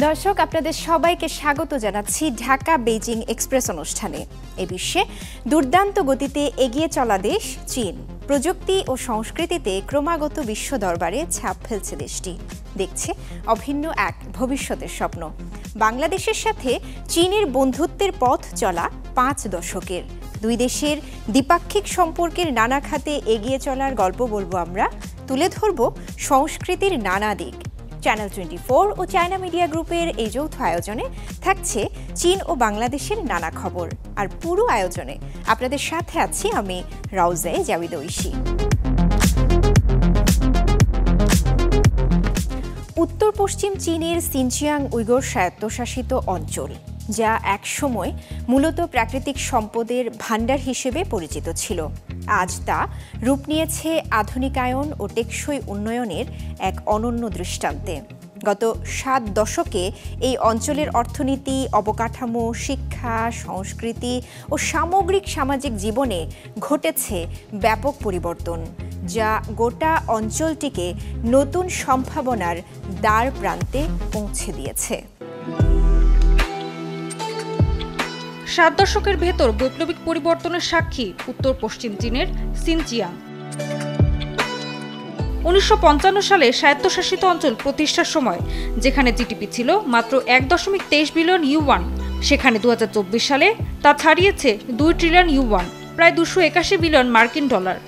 দর্শক, আপনাদের সবাইকে স্বাগত জানাচ্ছি ঢাকা বেইজিং এক্সপ্রেস অনুষ্ঠানে। এ বিশ্বে দুর্দান্ত গতিতে এগিয়ে চলা দেশ চীন। প্রযুক্তি ও সংস্কৃতিতে ক্রমাগত বিশ্ব দরবারে ছাপ ফেলছে দেশটি। দেখছে অভিন্ন এক ভবিষ্যতের স্বপ্ন। বাংলাদেশের সাথে চীনের বন্ধুত্বের পথ চলা ৫ দশকের। দুই দেশের দ্বিপাক্ষিক সম্পর্কের নানা খাতে এগিয়ে চলার গল্প বলবো আমরা, তুলে ধরব সংস্কৃতির নানা দিক। চ্যানেল 24 ও চায়না মিডিয়া গ্রুপের এই যৌথ আয়োজনে থাকছে চীন ও বাংলাদেশের নানা খবর। আর পুরো আয়োজনে আপনাদের সাথে আছি আমি রাউজে জাবিদ ঐশী। উত্তর পশ্চিম চীনের সিনচিয়াং উইগর স্বায়ত্তশাসিত অঞ্চল, যা একসময় মূলত প্রাকৃতিক সম্পদের ভাণ্ডার হিসেবে পরিচিত ছিল, আজ তা রূপ নিয়েছে আধুনিকায়ন ও টেকসই উন্নয়নের এক অনন্য দৃষ্টান্তে। গত ৭ দশকে এই অঞ্চলের অর্থনীতি, অবকাঠামো, শিক্ষা, সংস্কৃতি ও সামগ্রিক সামাজিক জীবনে ঘটেছে ব্যাপক পরিবর্তন, যা গোটা অঞ্চলটিকে নতুন সম্ভাবনার দ্বার প্রান্তে পৌঁছে দিয়েছে। ৭ দশকের ভেতর বৈপ্লবিক পরিবর্তনের সাক্ষী উত্তর পশ্চিম চীনের সিনচিয়াং। ১৯৫৫ সালে স্বায়ত্তশাসিত অঞ্চল প্রতিষ্ঠার সময় যেখানে জিডিপি ছিল মাত্র ১.২৩ বিলিয়ন ইউয়ান, সেখানে ২০২৪ সালে তা ছাড়িয়েছে ২ ট্রিলিয়ন ইউয়ান, প্রায় ২৮১ বিলিয়ন মার্কিন ডলার।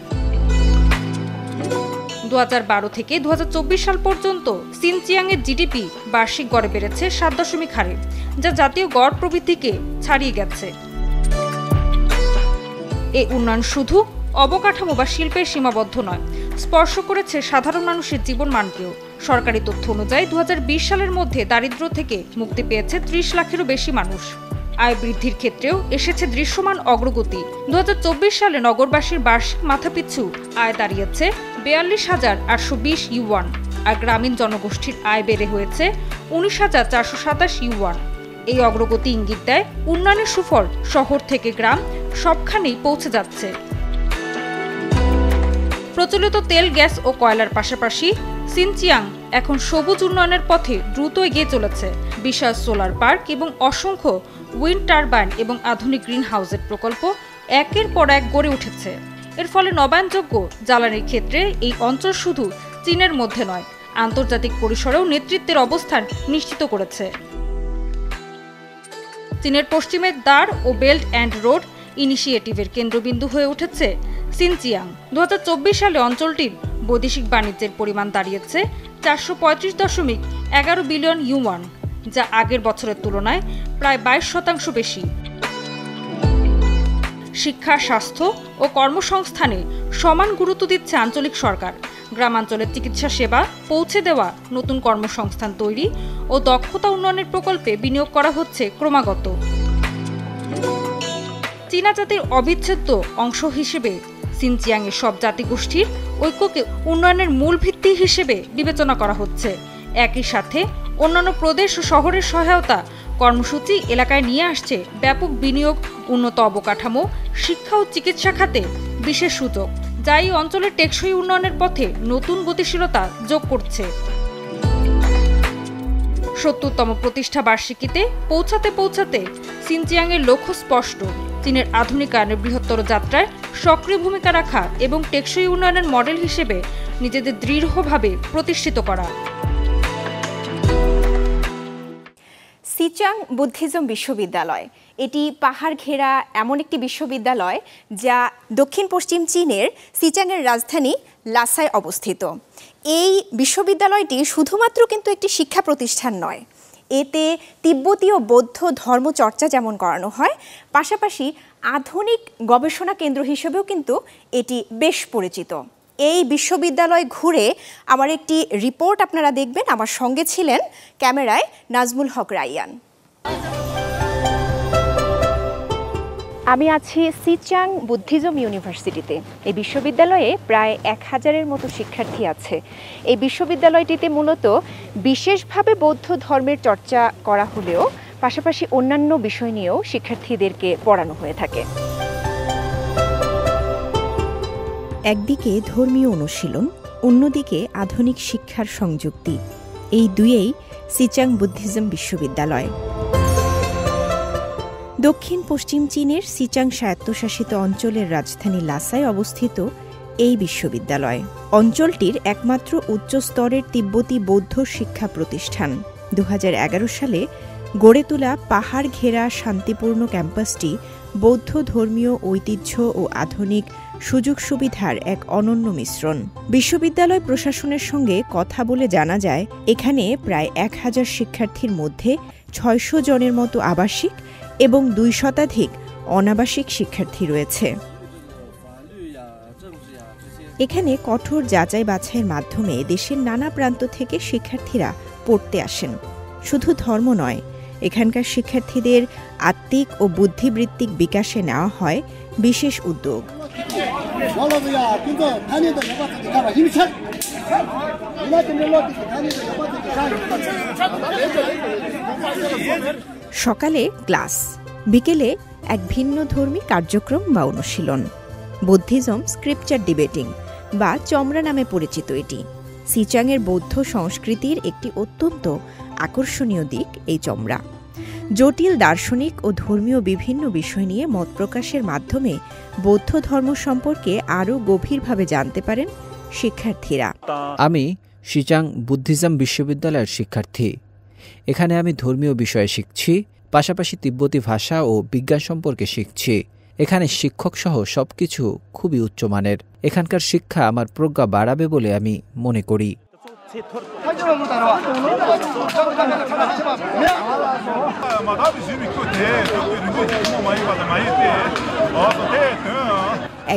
২০১২ থেকে ২০২৪ সাল পর্যন্ত সিনচিয়াংয়ের জিডিপি বার্ষিক গড়ে বেড়েছে ৭ হারে, যা জাতীয় গড় প্রবৃদ্ধিকে ছাড়িয়ে গেছে। এই উন্নয়ন শুধু অবকাঠামো বা শিল্পের সীমাবদ্ধ নয়, স্পর্শ করেছে সাধারণ মানুষের জীবনমানকেও। সরকারি তথ্য অনুযায়ী ২০২০ সালের মধ্যে দারিদ্র্য থেকে মুক্তি পেয়েছে ৩০ লাখেরও বেশি মানুষ। আয় বৃদ্ধির ক্ষেত্রেও এসেছে দৃশ্যমান অগ্রগতি। ২০২৪ সালে নগরবাসীর বার্ষিক মাথাপিছু আয় দাঁড়িয়েছে ৪২,৮২০ ইউয়ান, আর গ্রামীণ জনগোষ্ঠীর আয় বেড়ে হয়েছে ১৯,৪২৭ ইউয়ান। এই অগ্রগতি ইঙ্গিত দেয় উন্নয়নের সুফল শহর থেকে গ্রাম সবখানেই পৌঁছে যাচ্ছে। প্রচলিত তেল, গ্যাস ও কয়লার পাশাপাশি সিনচিয়াং এখন সবুজ উন্নয়নের পথে দ্রুত এগিয়ে চলেছে। বিশাল সোলার পার্ক এবং অসংখ্য উইন্ড টারবাইন এবং আধুনিক গ্রিন হাউসের প্রকল্প একের পর এক গড়ে উঠেছে। এর ফলে নবায়নযোগ্য জ্বালানির ক্ষেত্রে এই অঞ্চল শুধু চীনের মধ্যে নয়, আন্তর্জাতিক পরিসরেও নেতৃত্বের অবস্থান নিশ্চিত করেছে। চীনের পশ্চিমের দ্বার ও বেল্ট অ্যান্ড রোড ইনিশিয়েটিভের কেন্দ্রবিন্দু হয়ে উঠেছে সিনচিয়াং। ২০২৪ সালে অঞ্চলটির বৈদেশিক বাণিজ্যের পরিমাণ দাঁড়িয়েছে ৪৩.১১ বিলিয়ন ইউয়ান, যা আগের বছরের তুলনায় প্রায় ২২% বেশি। শিক্ষা, স্বাস্থ্য ও কর্মসংস্থানে সমান গুরুত্ব দিচ্ছে আঞ্চলিক সরকার। গ্রামাঞ্চলের চিকিৎসা সেবা পৌঁছে দেওয়া, নতুন কর্মসংস্থান তৈরি ও দক্ষতা উন্নয়নের প্রকল্পে বিনিয়োগ করা হচ্ছে ক্রমাগত। চীনা জাতির অবিচ্ছেদ্য অংশ হিসেবে সিনচিয়াংয়ের সব জাতিগোষ্ঠীর ঐক্যকে উন্নয়নের মূল ভিত্তি হিসেবে বিবেচনা করা হচ্ছে। একই সাথে অন্যান্য প্রদেশ ও শহরের সহায়তা কর্মসূচি এলাকায় নিয়ে আসছে ব্যাপক বিনিয়োগ, উন্নত অবকাঠামো, শিক্ষা ও চিকিৎসা খাতে বিশেষ সুযোগ, যা এই অঞ্চলের টেকসই উন্নয়নের পথে নতুন গতিশীলতা যোগ করছে। ৭০তম প্রতিষ্ঠা বার্ষিকীতে পৌঁছাতে সিনচিয়াংয়ের লক্ষ্য স্পষ্ট: চীনের আধুনিকায়নের বৃহত্তর যাত্রায় সক্রিয় ভূমিকা রাখা এবং টেকসই উন্নয়নের মডেল হিসেবে নিজেদের দৃঢ়ভাবে প্রতিষ্ঠিত করা। সিচাং বুদ্ধিজম বিশ্ববিদ্যালয় এটি পাহাড় ঘেরা এমন একটি বিশ্ববিদ্যালয় যা দক্ষিণ পশ্চিম চীনের সিচাংয়ের রাজধানী লাসায় অবস্থিত। এই বিশ্ববিদ্যালয়টি শুধুমাত্র কিন্তু একটি শিক্ষা প্রতিষ্ঠান নয়, এতে তিব্বতীয় বৌদ্ধ ধর্মচর্চা যেমন করানো হয়, পাশাপাশি আধুনিক গবেষণা কেন্দ্র হিসেবেও কিন্তু এটি বেশ পরিচিত। এই বিশ্ববিদ্যালয় ঘুরে আমার একটি রিপোর্ট আপনারা দেখবেন। আমার সঙ্গে ছিলেন ক্যামেরায় নাজমুল হক রাইয়ান। আমি আছি সিচাং বুদ্ধিজম ইউনিভার্সিটিতে। এই বিশ্ববিদ্যালয়ে প্রায় ১,০০০-এর মতো শিক্ষার্থী আছে। এই বিশ্ববিদ্যালয়টিতে মূলত বিশেষভাবে বৌদ্ধ ধর্মের চর্চা করা হলেও পাশাপাশি অন্যান্য বিষয় নিয়েও শিক্ষার্থীদেরকে পড়ানো হয়ে থাকে। একদিকে ধর্মীয় অনুশীলন, অন্যদিকে আধুনিক শিক্ষার সংযুক্তি। এই দুইয়েই সিচাং বুদ্ধিজম বিশ্ববিদ্যালয়। দক্ষিণ পশ্চিম চীনের সিচাং স্বায়ত্তশাসিত অঞ্চলের রাজধানী লাসায় অবস্থিত এই বিশ্ববিদ্যালয়। অঞ্চলটির একমাত্র উচ্চ স্তরের তিব্বতী বৌদ্ধ শিক্ষা প্রতিষ্ঠান। 2011 সালে গড়ে তোলা পাহাড় ঘেরা শান্তিপূর্ণ ক্যাম্পাসটি বৌদ্ধ ধর্মীয় ঐতিহ্য ও আধুনিক সুযোগ সুবিধার এক অনন্য মিশ্রণ। বিশ্ববিদ্যালয় প্রশাসনের সঙ্গে কথা বলে জানা যায়, এখানে প্রায় 1000 শিক্ষার্থীর মধ্যে 600 জনের মতো আবাসিক এবং 2 শতাধিক অনাবাসিক শিক্ষার্থী রয়েছে। এখানে কঠোর যাচাই বাছাইয়ের মাধ্যমে দেশের নানা প্রান্ত থেকে শিক্ষার্থীরা পড়তে আসেন। শুধু ধর্ম নয়, এখানকার শিক্ষার্থীদের আত্মিক ও বুদ্ধিবৃত্তিক বিকাশে নেওয়া হয় বিশেষ উদ্যোগ। সকালে ক্লাস, বিকেলে এক ভিন্ন ধর্মী কার্যক্রম বা অনুশীলন। বুদ্ধিজম স্ক্রিপচার ডিবেটিং বা চমরা নামে পরিচিত এটি। সিচাংয়ের বৌদ্ধ সংস্কৃতির একটি অত্যন্ত আকর্ষণীয় দিক এই চমরা। জটিল দার্শনিক ও ধর্মীয় বিভিন্ন বিষয় নিয়ে মত প্রকাশের মাধ্যমে বৌদ্ধ ধর্ম সম্পর্কে আরও গভীরভাবে জানতে পারেন শিক্ষার্থীরা। আমি সিচাং বুদ্ধিজম বিশ্ববিদ্যালয়ের শিক্ষার্থী। এখানে আমি ধর্মীয় বিষয়ে শিখছি, পাশাপাশি তিব্বতী ভাষা ও বিজ্ঞান সম্পর্কে শিখছি। এখানে শিক্ষকসহ সবকিছু খুবই উচ্চমানের। এখানকার শিক্ষা আমার প্রজ্ঞা বাড়াবে বলে আমি মনে করি।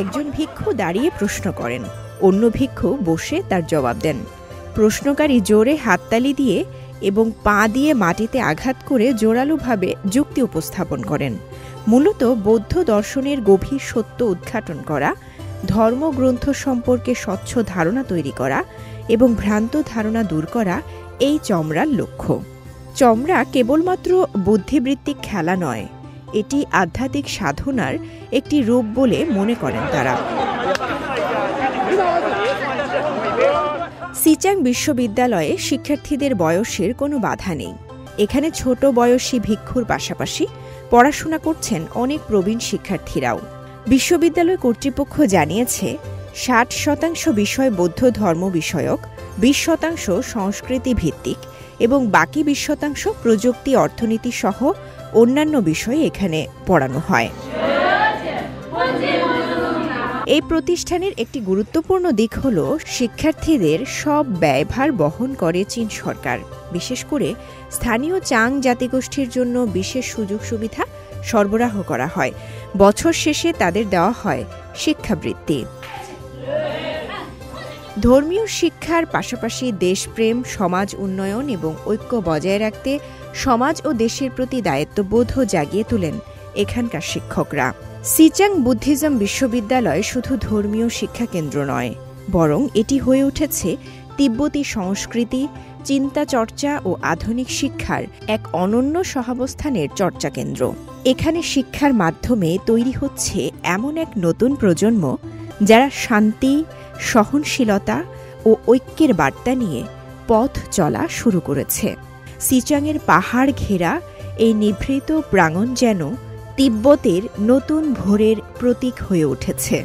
একজন ভিক্ষু দাঁড়িয়ে প্রশ্ন করেন, অন্য ভিক্ষু বসে তার জবাব দেন। প্রশ্নকারী জোরে হাততালি দিয়ে এবং পা দিয়ে মাটিতে আঘাত করে জোরালোভাবে যুক্তি উপস্থাপন করেন। মূলত বৌদ্ধ দর্শনের গভীর সত্য উদ্ঘাটন করা, ধর্মগ্রন্থ সম্পর্কে স্বচ্ছ ধারণা তৈরি করা এবং ভ্রান্ত ধারণা দূর করা এই চমরার লক্ষ্য। চমরা কেবলমাত্র বুদ্ধিবৃত্তিক খেলা নয়, এটি আধ্যাত্মিক সাধনার একটি রূপ বলে মনে করেন তারা। সিচাং বিশ্ববিদ্যালয়ে শিক্ষার্থীদের বয়সের কোনো বাধা নেই। এখানে ছোট বয়সী ভিক্ষুর পাশাপাশি পড়াশোনা করছেন অনেক প্রবীণ শিক্ষার্থীরাও। বিশ্ববিদ্যালয় কর্তৃপক্ষ জানিয়েছে 60% বিষয় বৌদ্ধ ধর্ম বিষয়ক, 20% সংস্কৃতি ভিত্তিক এবং বাকি 20% প্রযুক্তি, অর্থনীতি সহ অন্যান্য বিষয় এখানে পড়ানো হয়। এই প্রতিষ্ঠানের একটি গুরুত্বপূর্ণ দিক হল শিক্ষার্থীদের সব ব্যয়ভার বহন করে চীন সরকার। বিশেষ করে স্থানীয় চাং জাতিগোষ্ঠীর জন্য বিশেষ সুযোগ সুবিধা সরবরাহ করা হয়। বছর শেষে তাদের দেওয়া হয় শিক্ষাবৃত্তি। ধর্মীয় শিক্ষার পাশাপাশি দেশপ্রেম, সমাজ উন্নয়ন এবং ঐক্য বজায় রাখতে সমাজ ও দেশের প্রতি দায়িত্ববোধও জাগিয়ে তোলেন এখানকার শিক্ষকরা। সিচাং বুদ্ধিজম বিশ্ববিদ্যালয় শুধু ধর্মীয় শিক্ষা কেন্দ্র নয়, বরং এটি হয়ে উঠেছে তিব্বতী সংস্কৃতি, চিন্তা চর্চা ও আধুনিক শিক্ষার এক অনন্য সহাবস্থানের চর্চা কেন্দ্র। এখানে শিক্ষার মাধ্যমে তৈরি হচ্ছে এমন এক নতুন প্রজন্ম যারা শান্তি, সহনশীলতা ও ঐক্যের বার্তা নিয়ে পথ চলা শুরু করেছে। সিচাংয়ের পাহাড় ঘেরা এই নিভৃত প্রাঙ্গণ যেন তিব্বতের নতুন ভোরের প্রতীক হয়ে উঠেছে।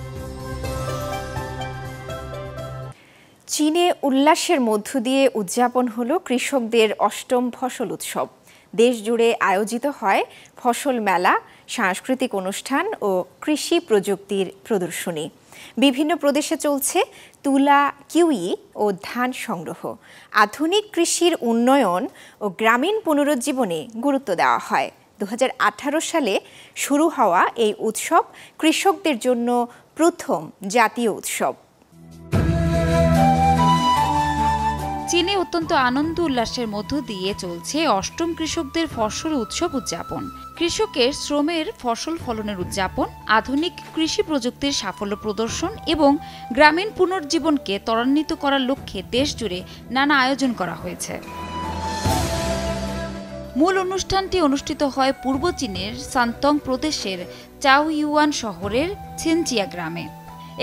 চীনে উল্লাসের মধ্য দিয়ে উদযাপন হলো কৃষকদের অষ্টম ফসল উৎসব। দেশ জুড়ে আয়োজিত হয় ফসল মেলা, সাংস্কৃতিক অনুষ্ঠান ও কৃষি প্রযুক্তির প্রদর্শনী। বিভিন্ন প্রদেশে চলছে তুলা, কিউই ও ধান সংগ্রহ। আধুনিক কৃষির উন্নয়ন ও গ্রামীণ পুনরুজ্জীবনে গুরুত্ব দেওয়া হয়। 2018 সালে শুরু হওয়া এই উৎসব কৃষকদের জন্য প্রথম জাতীয় উৎসব। চীনে অত্যন্ত আনন্দ উল্লাসের মধ্য দিয়ে চলছে অষ্টম কৃষকদের ফসল উৎসব উদযাপন। কৃষকের শ্রমের ফসল ফলনের উদযাপন, আধুনিক কৃষি প্রযুক্তির সাফল্য প্রদর্শন এবং গ্রামীণ পুনর্জীবনকে ত্বরান্বিত করার লক্ষ্যে দেশজুড়ে নানা আয়োজন করা হয়েছে। মূল অনুষ্ঠানটি অনুষ্ঠিত হয় পূর্ব চীনের সান্তং প্রদেশের চাওইউয়ান শহরের ছিনচিয়া গ্রামে।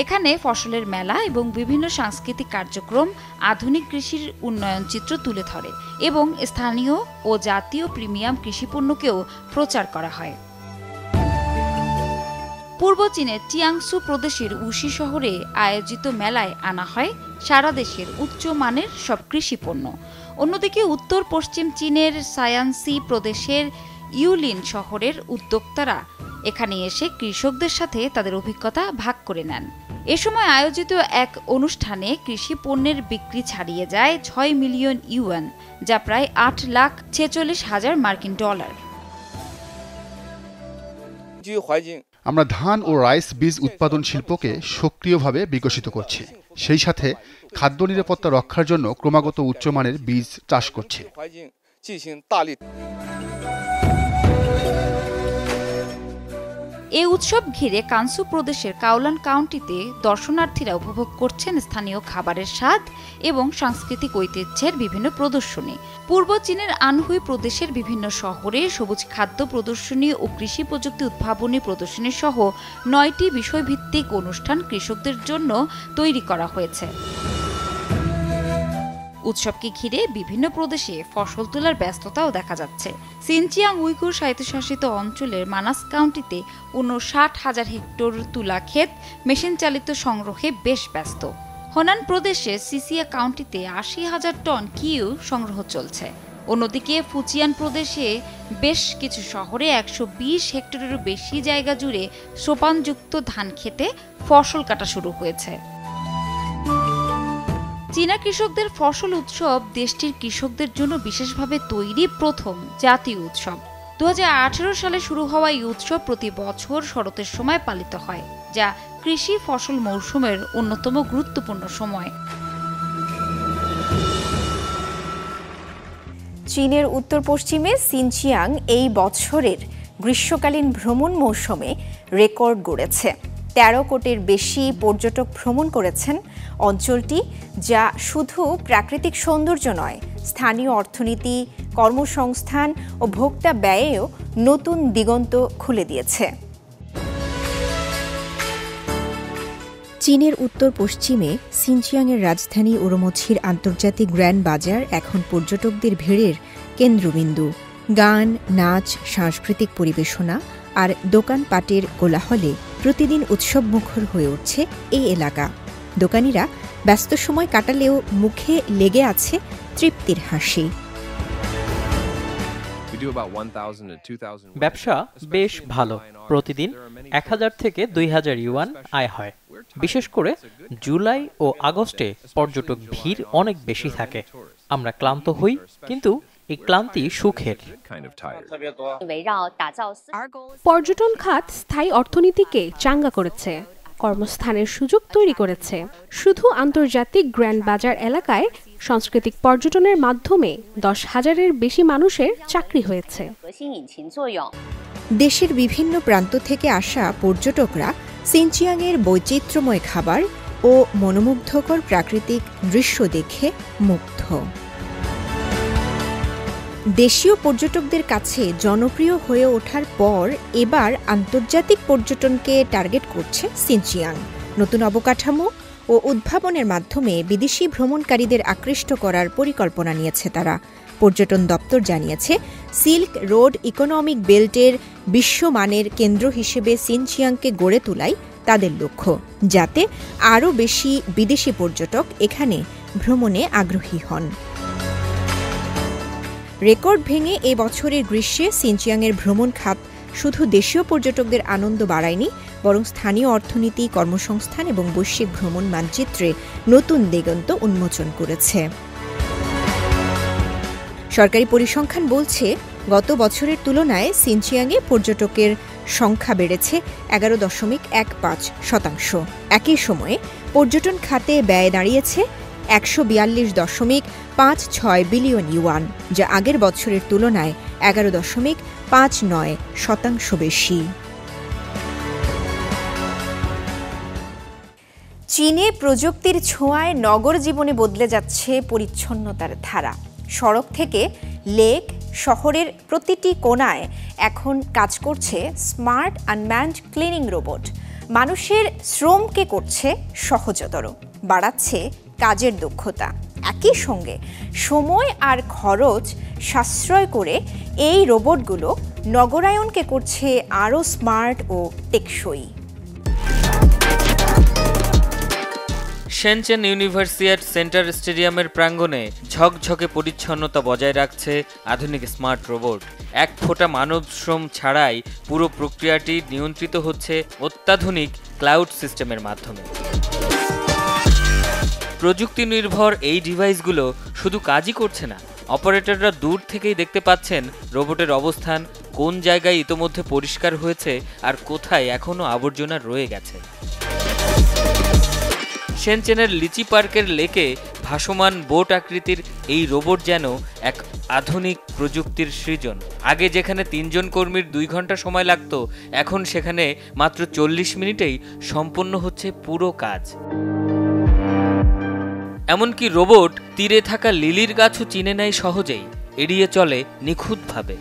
এখানে ফসলের মেলা এবং বিভিন্ন সাংস্কৃতিক কার্যক্রম আধুনিক কৃষির উন্নয়ন চিত্র তুলে ধরে এবং স্থানীয় ও জাতীয় প্রিমিয়াম কৃষিপণ্যকেও প্রচার করা হয়। পূর্ব চীনের চিয়াংসু প্রদেশের উশি শহরে আয়োজিত মেলায় আনা হয় সারা দেশের উচ্চমানের সব কৃষিপণ্য। অন্যদিকে উত্তর পশ্চিম চীনের সায়ানসি প্রদেশের ইউলিন শহরের উদ্যোক্তারা এখানে এসে কৃষকদের সাথে তাদের অভিজ্ঞতা ভাগ করে নেন। এ সময় আয়োজিত এক অনুষ্ঠানে কৃষি পণ্যের বিক্রি ছাড়িয়ে যায় ৬ মিলিয়ন ইউয়ান, যা প্রায় ৮,৪৬,০০০ মার্কিন ডলার। আমরা ধান ও রাইস বীজ উৎপাদন শিল্পকে সক্রিয়ভাবে বিকশিত করছি, সেই সাথে খাদ্য নিরাপত্তা রক্ষার জন্য ক্রমাগত উচ্চমানের বীজ চাষ করছি। এই উৎসব ঘিরে কানসু প্রদেশের কাওলান কাউন্টিতে দর্শনার্থীরা উপভোগ করছেন স্থানীয় খাবারের স্বাদ এবং সাংস্কৃতিক ঐতিহ্যের বিভিন্ন প্রদর্শনী। পূর্ব চীনের আনহুই প্রদেশের বিভিন্ন শহরে সবুজ খাদ্য প্রদর্শনী ও কৃষি প্রযুক্তি উদ্ভাবনী প্রদর্শনী সহ ৯টি বিষয়ভিত্তিক অনুষ্ঠান কৃষকদের জন্য তৈরি করা হয়েছে। উৎসবকে ঘিরে বিভিন্ন প্রদেশে ফসল তোলার ব্যস্ততাও দেখা যাচ্ছে। সিনচিয়াং উইঘুর স্বায়ত্তশাসিত অঞ্চলের মানাস কাউন্টিতে ৫৯,০০০ হেক্টর তুলা ক্ষেত মেশিন চালিত সংগ্রহে বেশ ব্যস্ত। হোনান প্রদেশে সিসিয়া কাউন্টিতে ৮০,০০০ টন কিউ সংগ্রহ চলছে। অন্যদিকে ফুজিয়ান প্রদেশে বেশ কিছু শহরে ১২০ হেক্টরেরও বেশি জায়গা জুড়ে সোপানযুক্ত ধান খেতে ফসল কাটা শুরু হয়েছে। চীনা কৃষকদের ফসল উৎসব দেশটির কৃষকদের জন্য বিশেষভাবে তৈরি প্রথম জাতীয় উৎসব। ২০১৮ সালে শুরু হওয়া এই উৎসব প্রতি বছর শরতের সময় পালিত হয়, যা কৃষি ফসল মৌসুমের অন্যতম গুরুত্বপূর্ণ সময়। চীনের উত্তর পশ্চিমে সিনচিয়াং এই বছরের গ্রীষ্মকালীন ভ্রমণ মৌসুমে রেকর্ড গড়েছে। ১৩ কোটির বেশি পর্যটক ভ্রমণ করেছেন অঞ্চলটি, যা শুধু প্রাকৃতিক সৌন্দর্য নয়, স্থানীয় অর্থনীতি, কর্মসংস্থান ও ভোক্তা ব্যয়েও নতুন দিগন্ত খুলে দিয়েছে। চীনের উত্তর পশ্চিমে সিনচিয়াংয়ের রাজধানী উরুমছির আন্তর্জাতিক গ্র্যান্ড বাজার এখন পর্যটকদের ভিড়ের কেন্দ্রবিন্দু। গান, নাচ, সাংস্কৃতিক পরিবেশনা আর দোকানপাটের কোলাহলে প্রতিদিন উৎসবমুখর হয়ে উঠছে এই এলাকা। দোকানিরা ব্যস্ত সময় কাটালেও মুখে লেগে আছে তৃপ্তির হাসি। ব্যবসা বেশ ভালো। প্রতিদিন ১,০০০ থেকে ২,০০০ ইউয়ান আয় হয়। বিশেষ করে জুলাই ও আগস্টে পর্যটক ভিড় অনেক বেশি থাকে। আমরা ক্লান্ত হই, কিন্তু এই ক্লান্তি সুখের। পর্যটন খাত স্থায়ী অর্থনীতিকে চাঙ্গা করেছে, কর্মস্থানের সুযোগ তৈরি করেছে। শুধু আন্তর্জাতিক গ্র্যান্ড বাজার এলাকায় সাংস্কৃতিক পর্যটনের মাধ্যমে ১০,০০০-এর বেশি মানুষের চাকরি হয়েছে। দেশের বিভিন্ন প্রান্ত থেকে আসা পর্যটকরা সিনচিয়াংয়ের বৈচিত্র্যময় খাবার ও মনোমুগ্ধকর প্রাকৃতিক দৃশ্য দেখে মুগ্ধ। দেশীয় পর্যটকদের কাছে জনপ্রিয় হয়ে ওঠার পর এবার আন্তর্জাতিক পর্যটনকে টার্গেট করছে সিনচিয়াং। নতুন অবকাঠামো ও উদ্ভাবনের মাধ্যমে বিদেশি ভ্রমণকারীদের আকৃষ্ট করার পরিকল্পনা নিয়েছে তারা। পর্যটন দপ্তর জানিয়েছে, সিল্ক রোড ইকোনমিক বেল্টের বিশ্বমানের কেন্দ্র হিসেবে সিনচিয়াংকে গড়ে তোলাই তাদের লক্ষ্য, যাতে আরও বেশি বিদেশি পর্যটক এখানে ভ্রমণে আগ্রহী হন। রেকর্ড ভেঙে এ বছরের গ্রীষ্মে সিনচিয়াংয়ের ভ্রমণ খাত শুধু দেশীয় পর্যটকদের আনন্দ বাড়ায়নি, বরং স্থানীয় অর্থনীতি, কর্মসংস্থান এবং বৈশ্বিক ভ্রমণ মানচিত্রে নতুন দিগন্ত উন্মোচন করেছে। সরকারি পরিসংখ্যান বলছে, গত বছরের তুলনায় সিনচিয়াংয়ে পর্যটকের সংখ্যা বেড়েছে ১১.১৫%। একই সময়ে পর্যটন খাতে ব্যয় দাঁড়িয়েছে ১৪২.৫৬ বিলিয়ন ইউয়ান, যা আগের বছরের তুলনায় ১১.৫৯% বেশি। চীনে প্রযুক্তির ছোঁয়ায় নগর জীবনে বদলে যাচ্ছে পরিচ্ছন্নতার ধারা। সড়ক থেকে লেক, শহরের প্রতিটি কোণায় এখন কাজ করছে স্মার্ট আনম্যান্ড ক্লিনিং রোবট। মানুষের শ্রমকে করছে সহজতর, বাড়াচ্ছে কাজের দক্ষতা। একই সঙ্গে সময় আর খরচ সাশ্রয় করে এই রোবটগুলো নগরায়নকে করছে আরও স্মার্ট ও টেকসই। শেনচেন ইউনিভার্সিয়াড সেন্টার স্টেডিয়ামের প্রাঙ্গণে ঝকঝকে পরিচ্ছন্নতা বজায় রাখছে আধুনিক স্মার্ট রোবট। এক ফোঁটা মানব শ্রম ছাড়াই পুরো প্রক্রিয়াটি নিয়ন্ত্রিত হচ্ছে অত্যাধুনিক ক্লাউড সিস্টেমের মাধ্যমে। প্রযুক্তি নির্ভর এই ডিভাইসগুলো শুধু কাজই করছে না, অপারেটররা দূর থেকেই দেখতে পাচ্ছেন রোবটের অবস্থান, কোন জায়গায় ইতোমধ্যে পরিষ্কার হয়েছে আর কোথায় এখনও আবর্জনা রয়ে গেছে। শেনচেনের লিচি পার্কের লেকে ভাসমান বোট আকৃতির এই রোবট যেন এক আধুনিক প্রযুক্তির সৃজন। আগে যেখানে 3 জন কর্মীর 2 ঘন্টা সময় লাগত, এখন সেখানে মাত্র 40 মিনিটেই সম্পন্ন হচ্ছে পুরো কাজ। এমনকি রোবট তীরে থাকা লিলির গাছও চিনে নেয় সহজেই, এড়িয়ে চলে নিখুঁতভাবে।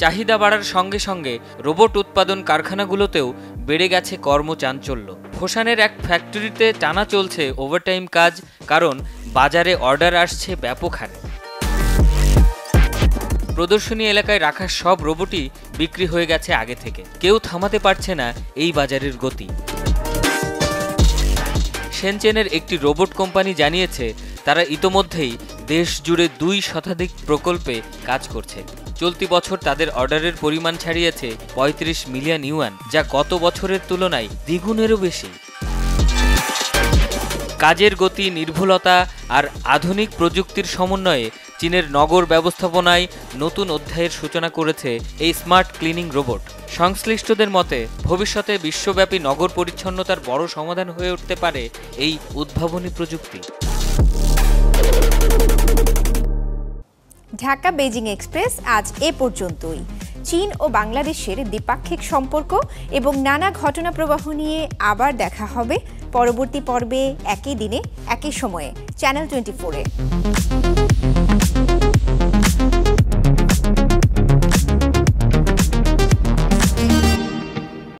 চাহিদা বাড়ার সঙ্গে সঙ্গে রোবট উৎপাদন কারখানাগুলোতেও বেড়ে গেছে কর্মচাঞ্চল্য। ফোসানের এক ফ্যাক্টরিতে টানা চলছে ওভারটাইম কাজ, কারণ বাজারে অর্ডার আসছে ব্যাপক হারে। প্রদর্শনী এলাকায় রাখা সব রোবটই বিক্রি হয়ে গেছে আগে থেকে, কেউ থামাতে পারছে না এই বাজারের গতি। শেনচেনের একটি রোবট কোম্পানি জানিয়েছে তারা ইতোমধ্যেই দেশ জুড়ে 2 শতাধিক প্রকল্পে কাজ করছে। চলতি বছর তাদের অর্ডারের পরিমাণ ছাড়িয়েছে 35 মিলিয়ন ইউয়ান, যা গত বছরের তুলনায় দ্বিগুণেরও বেশি। কাজের গতি, নির্ভুলতা আর আধুনিক প্রযুক্তির সমন্বয়ে চীনের নগর ব্যবস্থাপনায় নতুন অধ্যায়ের সূচনা করেছে এই স্মার্ট ক্লিনিং রোবট। সংশ্লিষ্টদের মতে ভবিষ্যতে বিশ্বব্যাপী নগর পরিচ্ছন্নতার বড় সমাধান হয়ে উঠতে পারে এই উদ্ভাবনী প্রযুক্তি। ঢাকা বেজিং এক্সপ্রেস আজ এ পর্যন্তই। চীন ও বাংলাদেশের দ্বিপাক্ষিক সম্পর্ক এবং নানা ঘটনা প্রবাহ নিয়ে আবার দেখা হবে পরবর্তী পর্বে, একই দিনে একই সময়ে চ্যানেল 24-এ।